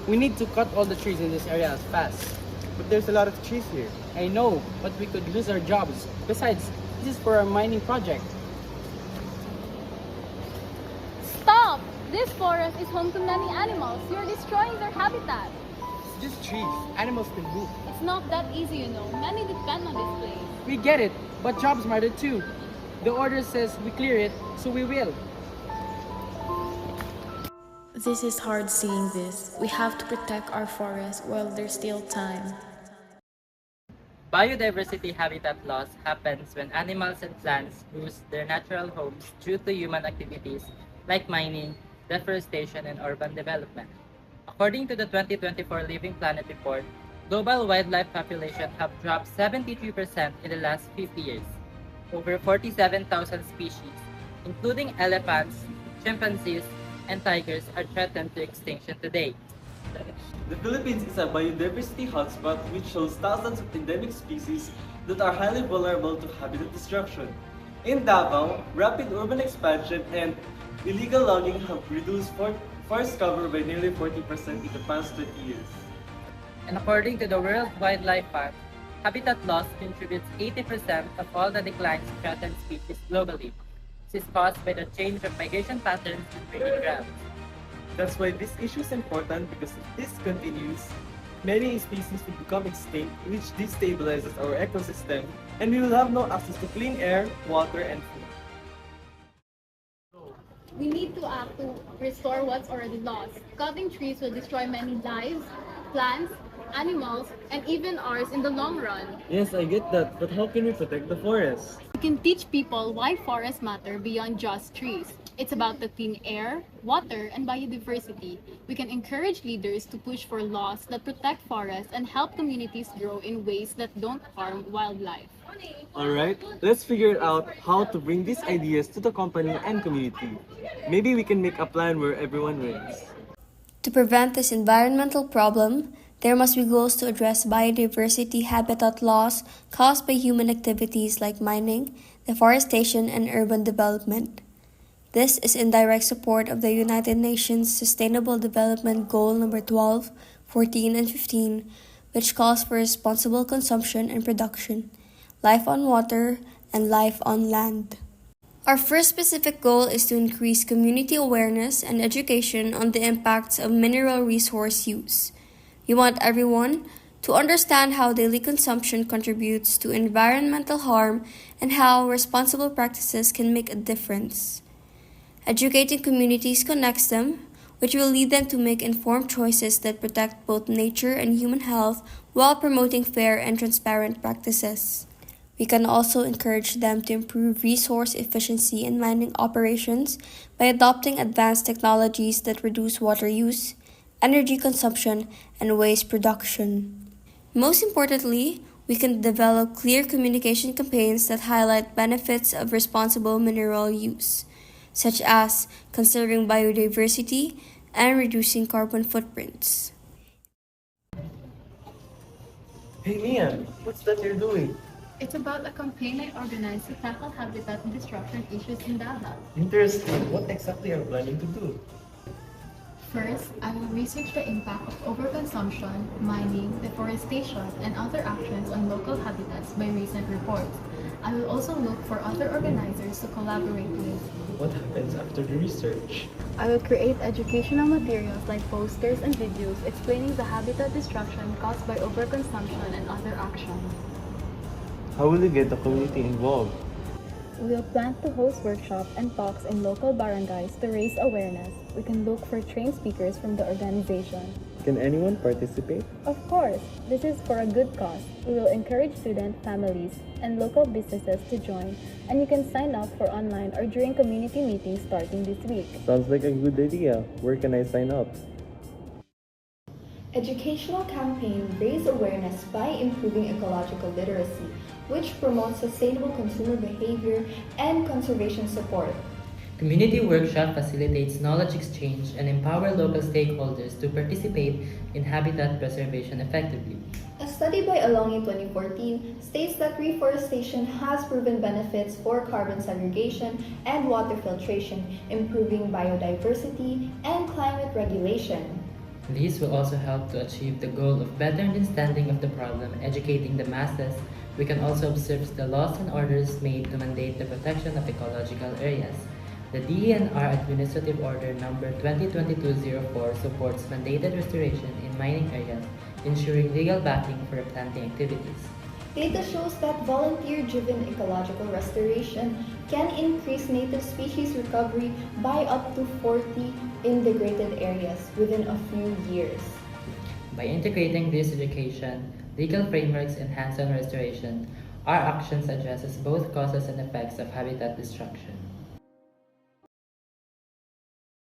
We need to cut all the trees in this area as fast. But there's a lot of trees here. I know, but we could lose our jobs. Besides, this is for our mining project. Stop! This forest is home to many animals. You're destroying their habitat. It's just trees. Animals can move. It's not that easy, you know. Many depend on this place. We get it, but jobs matter too. The order says we clear it, so we will. This is hard seeing this. We have to protect our forests while there's still time. Biodiversity habitat loss happens when animals and plants lose their natural homes due to human activities like mining, deforestation, and urban development. According to the 2024 Living Planet report, global wildlife population have dropped 73% in the last 50 years. Over 47,000 species, including elephants, chimpanzees, and tigers, are threatened to extinction today. The Philippines is a biodiversity hotspot which shows thousands of endemic species that are highly vulnerable to habitat destruction. In Davao, rapid urban expansion and illegal logging have reduced forest cover by nearly 40% in the past 20 years. And according to the World Wildlife Fund, habitat loss contributes 80% of all the declines in threatened species globally. This is caused by the change of migration patterns and breeding grounds. That's why this issue is important, because if this continues, many species will become extinct, which destabilizes our ecosystem, and we will have no access to clean air, water, and food. We need to act to restore what's already lost. Cutting trees will destroy many lives, plants, animals, and even ours in the long run. Yes, I get that, but how can we protect the forest? We can teach people why forests matter beyond just trees. It's about the clean air, water, and biodiversity. We can encourage leaders to push for laws that protect forests and help communities grow in ways that don't harm wildlife. Alright, let's figure out how to bring these ideas to the company and community. Maybe we can make a plan where everyone wins. To prevent this environmental problem, there must be goals to address biodiversity habitat loss caused by human activities like mining, deforestation, and urban development. This is in direct support of the United Nations Sustainable Development Goal number 12, 14, and 15, which calls for responsible consumption and production, life on water, and life on land. Our first specific goal is to increase community awareness and education on the impacts of mineral resource use. We want everyone to understand how daily consumption contributes to environmental harm and how responsible practices can make a difference. Educating communities connects them, which will lead them to make informed choices that protect both nature and human health while promoting fair and transparent practices. We can also encourage them to improve resource efficiency in mining operations by adopting advanced technologies that reduce water use, energy consumption, and waste production. Most importantly, we can develop clear communication campaigns that highlight benefits of responsible mineral use, such as conserving biodiversity and reducing carbon footprints. Hey Mian, what's that you're doing? It's about a campaign I organized to tackle habitat destruction issues in Davao. Interesting. What exactly are you planning to do? First, I will research the impact of overconsumption, mining, deforestation, and other actions on local habitats by recent reports. I will also look for other organizers to collaborate with. What happens after the research? I will create educational materials like posters and videos explaining the habitat destruction caused by overconsumption and other actions. How will you get the community involved? We will plan to host workshops and talks in local barangays to raise awareness. We can look for trained speakers from the organization. Can anyone participate? Of course, this is for a good cause. We will encourage student families and local businesses to join, and you can sign up for online or during community meetings starting this week. Sounds like a good idea. Where can I sign up? Educational campaign raise awareness by improving ecological literacy, which promotes sustainable consumer behavior and conservation support. Community workshop facilitates knowledge exchange and empower local stakeholders to participate in habitat preservation effectively. A study by Along in 2014 states that reforestation has proven benefits for carbon segregation and water filtration, improving biodiversity and climate regulation. These will also help to achieve the goal of better understanding of the problem, educating the masses. We can also observe the laws and orders made to mandate the protection of ecological areas. The DENR Administrative Order Number 2022-04 supports mandated restoration in mining areas, ensuring legal backing for replanting activities. Data shows that volunteer-driven ecological restoration can increase native species recovery by up to 40 in degraded areas within a few years. By integrating this education, legal frameworks, and hands-on restoration, our actions addresses both causes and effects of habitat destruction.